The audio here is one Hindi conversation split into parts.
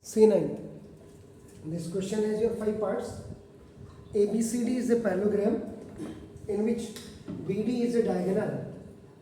C9. This question has your 5 parts. ABCD is a parallelogram in which BD is a diagonal.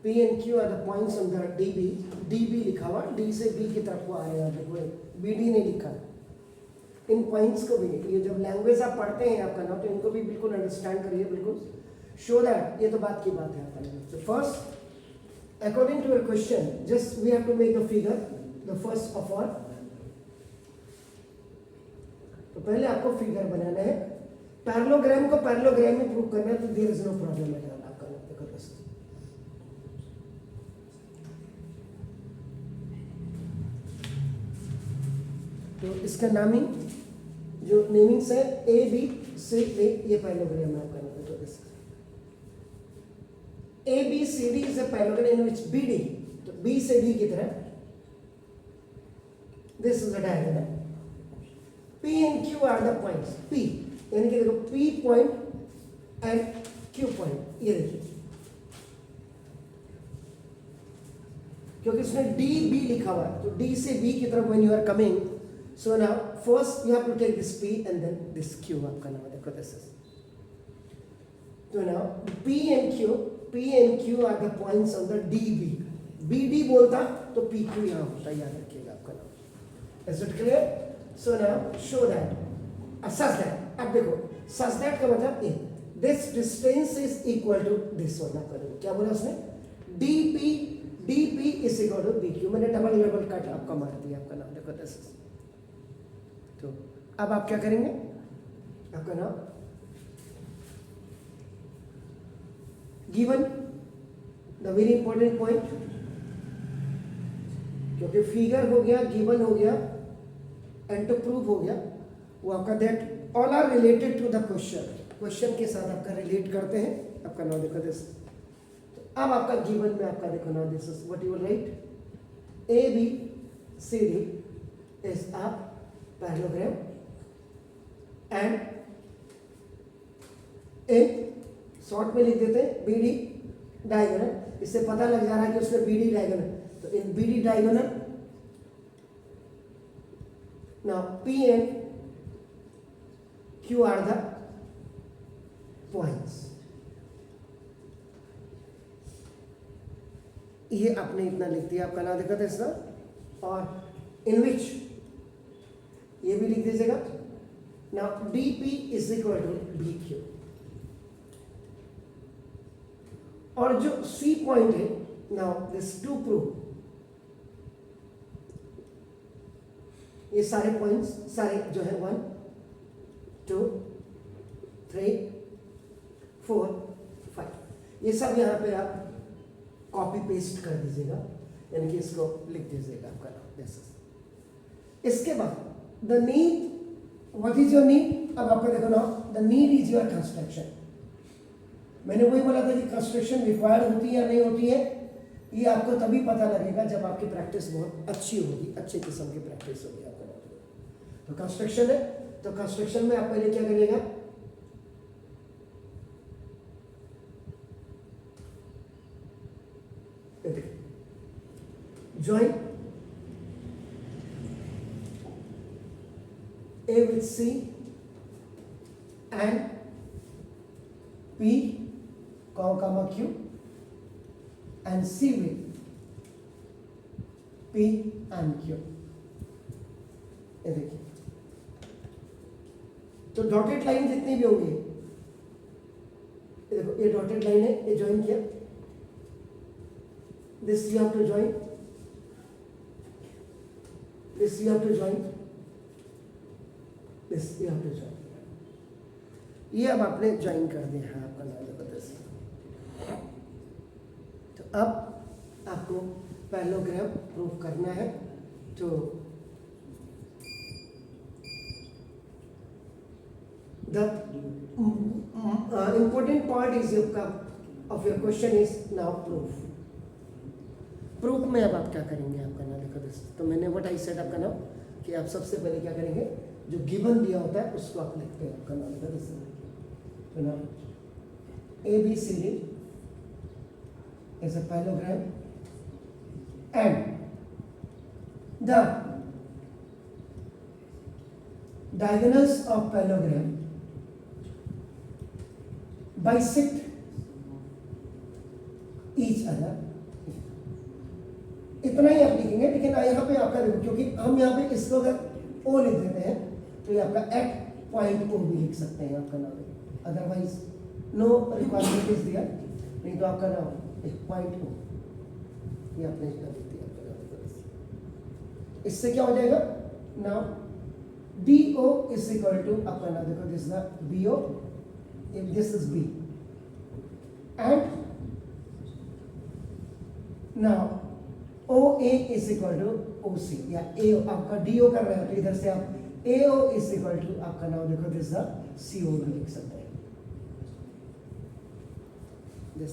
P and Q are the points on the DB. DB लिखा हुआ, D से B की तरफ को आ रहे हैं, देखो BD नहीं लिखा है. इन पॉइंट्स को भी ये जब लैंग्वेज आप पढ़ते हैं आपका ना, तो इनको भी बिल्कुल अंडरस्टैंड करिए, बिल्कुल शो दैट ये तो बात की बात है आपका. So first, according to your question, just we have to make the figure, the first of all. तो पहले आपको फिगर बनाना है. पैरेललोग्राम को पैरेललोग्राम में प्रूव करना है, तो देयर इज नो प्रॉब्लम है आपका. देखो बस तो इसका नामिंग जो नेमिंग्स है ए बी सी डी, ये पैरेललोग्राम है आपका. तो this A B C D is a parallelogram in which B D, तो बी से डी की तरह this is a diagonal. P and Q are the points. P यानी कि देखो P point and Q point, ये देखिए, क्योंकि इसमें D B लिखा हुआ है, तो D से B की तरफ when you are coming, so now first you have to take this P and then this Q आपका नाम. देखो this is, तो now P and Q are the points on the DB. BD बोलता तो PQ यहाँ होता, याद रखिएगा आपका नाम. Is it clear? So now show that, such that. अब देखो such that का मतलब ये, this distance is equal to this one. आपका देखो क्या बोला उसने, DP is equal to BQ. मैंने डबल कट आपका मार दिया आपका नाम. देखो this is, तो अब आप क्या करेंगे, आपका नाम given the very important point, क्योंकि फिगर हो गया, गिवन हो गया, एंड टू प्रूव हो गया, वो आपका that all are related to the question. Question के साथ आपका रिलेट करते हैं आपका. नाउ देखो दिस, तो अब आपका गिवन में आपका देखो now this is what you will write, A B C D is a parallelogram and a short में लिख देते हैं बी डी डायगोनल. इससे पता लग जा रहा है कि उसमें बी डी डायगोनल, तो इन B D diagonal. Now P and Q are the points. ये आपने इतना लिख दिया आपका नाम. देखा था इसका, और इन विच ये भी लिख दीजिएगा. Now DP is equal to BQ, और जो C पॉइंट है, now this to prove, ये सारे पॉइंट्स सारे जो है 1 2 3 4 5, ये सब यहाँ पे आप कॉपी पेस्ट कर दीजिएगा, यानी कि इसको लिख दीजिएगा आपका नाम. इसके बाद the need, what is your need. अब आपका देखो ना, the need is your construction. मैंने वही बोला था कि कंस्ट्रक्शन रिक्वायर्ड होती है या नहीं होती है, ये आपको तभी पता लगेगा जब आपकी प्रैक्टिस बहुत अच्छी होगी, अच्छे किस्म की प्रैक्टिस होगी आपको. तो कंस्ट्रक्शन है, तो कंस्ट्रक्शन में आप पहले क्या करिएगा, join A with C and P, comma Q, and C with P and Q. ये देखिए, तो डॉटेड लाइन जितनी भी होंगी, ये देखो ये डॉटेड लाइन है, ये ज्वाइन किया, this you have to join, this you have to join, this you have to join. ये अब आपने ज्वाइन कर दिया है आपका नाम. तो अब आपको पैरेललोग्राम प्रूव करना है. तो the important part is of your question is now proof. Proof में अब आप क्या करेंगे आपका नाम. देखो दिस, तो मैंने व्हाट आई सेड आपका नाम, कि आप सबसे पहले क्या करेंगे, जो गिवन दिया होता है उसको आप लिखते हैं आपका नाम. देखो दिस, तो नाम A B C D is a parallelogram and the diagonals of parallelogram bisect each other. इतना ही आप लिखेंगे, लेकिन यहाँ पे आपका देखो, क्योंकि हम यहाँ पे इसको अगर ओ लिख देते हैं तो ये आपका एट पॉइंट ओ भी लिख सकते हैं आपका नाम, अदरवाइज नो रिक्वायरमेंट इज दियर, नहीं तो आपका नाम एक पॉइंट ओ ये आपने लिख दिया। इससे क्या हो जाएगा, now D O is equal to आपका नाम देखो, this the B O, if this is B and now O A is equal to O C, या ए आपका डी ओ कर रहे हैं तो इधर से आप ए ओ इज इक्वल टू आपका नाम देखो, दिस द सी ओ भी लिख सकते हैं। This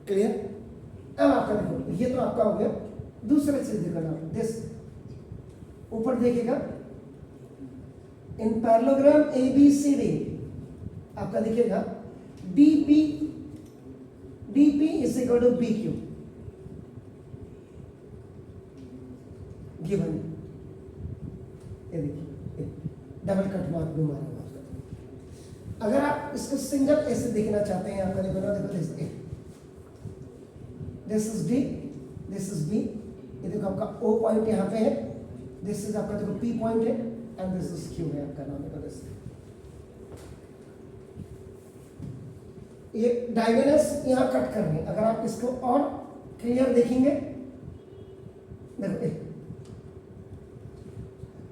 clear. अब आपका देखो, ये तो आपका हो गया। दूसरा चीज देखो ना, दिस ऊपर देखिएगा, in parallelogram A B C D आपका देखिएगा D P is equal to B Q given, ये देखिए डबल कट मार्क भी मारा हुआ आपका। अगर आप इसको सिंगल ऐसे देखना चाहते हैं, आपका देखो ना, देखो this is D, this is B, ये देखो आपका ओ पॉइंट यहाँ पे है, दिस इज आपका देखो पी पॉइंट है एंड दिस इज क्यू है आपका नाम देखो, दिस ये डायगोनल्स यहाँ कट करने। अगर आप इसको और क्लियर देखेंगे, देखो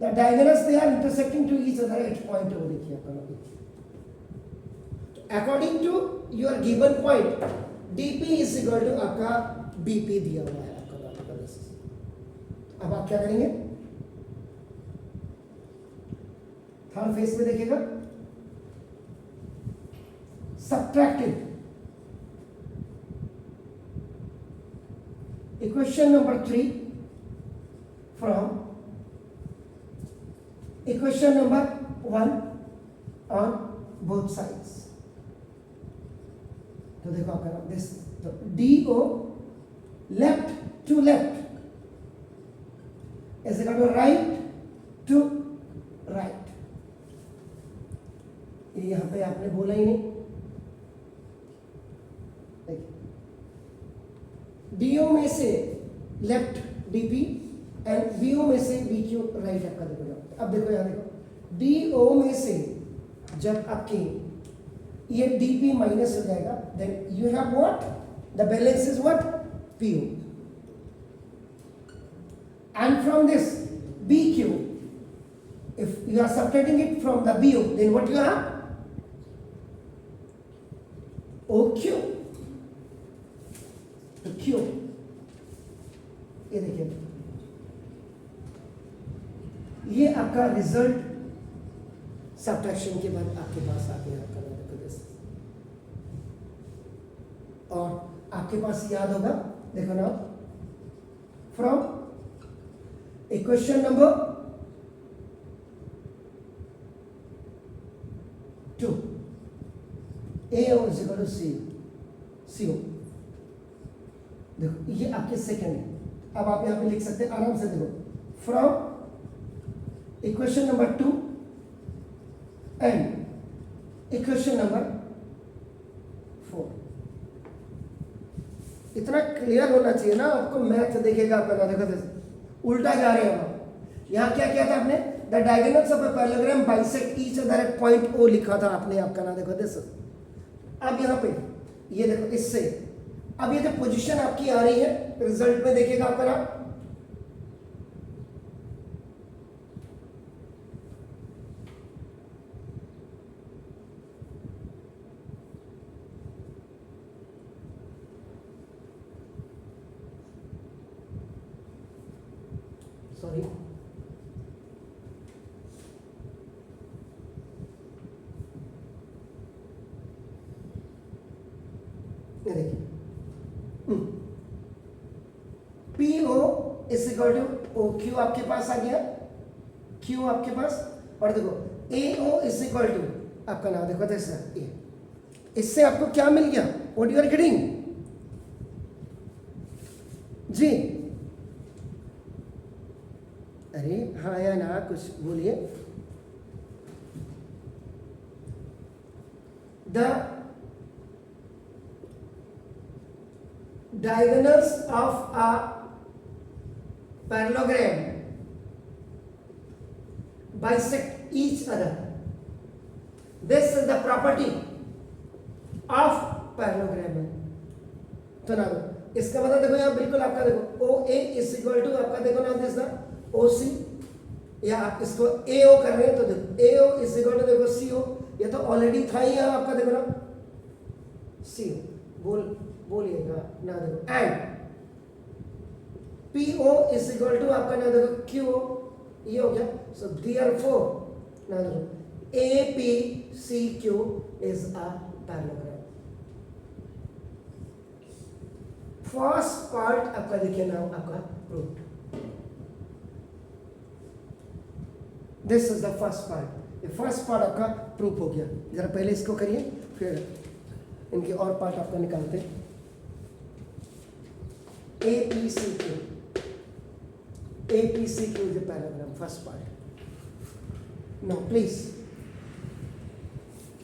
the diagonals they are intersecting to each other at point O, देखिए आपका according to your given point DP is equal to आपका बीपी दिया हुआ है आपका। अब आप क्या करेंगे, थर्ड फेज में देखिएगा, subtracting equation number 3 from equation number 1 on both sides। तो देखो आपका दिस, तो D O left to left is equal to right to right, ये यहां पे आपने बोला ही नहीं। डीओ में से लेफ्ट डीपी एंड बीओ में से बीक्यू राइट आपका देखो। अब देखो यहां देखो, डीओ में से जब आपके ये डीपी माइनस हो जाएगा, then you have what, the balance is what, PO, and from this BQ if you are subtracting it from the BO, then what you have, OQ, तो क्यों, ये देखिए ये आपका रिजल्ट सब्ट्रैक्शन के बाद आपके पास आ गया आपका देखो दिस। और आपके पास याद होगा, देखो ना, from equation number 2 AO is equal to CO, देखो ये आपके सेकंड है। अब आप यहां पे लिख सकते हैं आराम से, देखो from equation number 2 and equation number 4, इतना क्लियर होना चाहिए ना आपको। मैथ देखिएगा आपका, देखो उल्टा जा रहे हो आप। यहां क्या किया था आपने, the diagonals of a parallelogram bisect each other at point O लिखा था आपने आपका ना, देखो दिस। अब यहां पे ये देखो, इससे अब ये जो पोजीशन आपकी आ रही है रिजल्ट में देखिएगा आपका ना, सॉरी ये देखिए, P O is equal to O Q आपके पास आ गया, क्यू आपके पास, और देखो A O is equal to आपका नाम देखो ऐसा, इससे आपको क्या मिल गया, व्हाट यू आर गेटिंग जी, अरे हाँ या ना कुछ बोलिए। The diagonals of a parallelogram bisect each other. This is the property of parallelogram. तो ना इसका मतलब देखो यहाँ बिल्कुल आपका देखो ओ ए इज इक्वल टू आपका देखो ना दिस द ओ सी, या आप इसको ए ओ कर रहे हैं तो देखो A O is equal to देखो सी ओ, ये तो ऑलरेडी था ही यहाँ आपका देखो ना सी ओ, बोलिएगा ना देखो and P O is equal to आपका ना देखो क्यू ओ, ये हो गया। सो देयरफॉर ना देखो A P C Q is a parallelogram. First part आपका देखिए ना आपका proof, this is the first part. ये फर्स्ट पार्ट आपका प्रूफ हो गया। जरा पहले इसको करिए फिर इनके और पार्ट आपका निकालते हैं। APCQ is a parallelogram, first part. Now please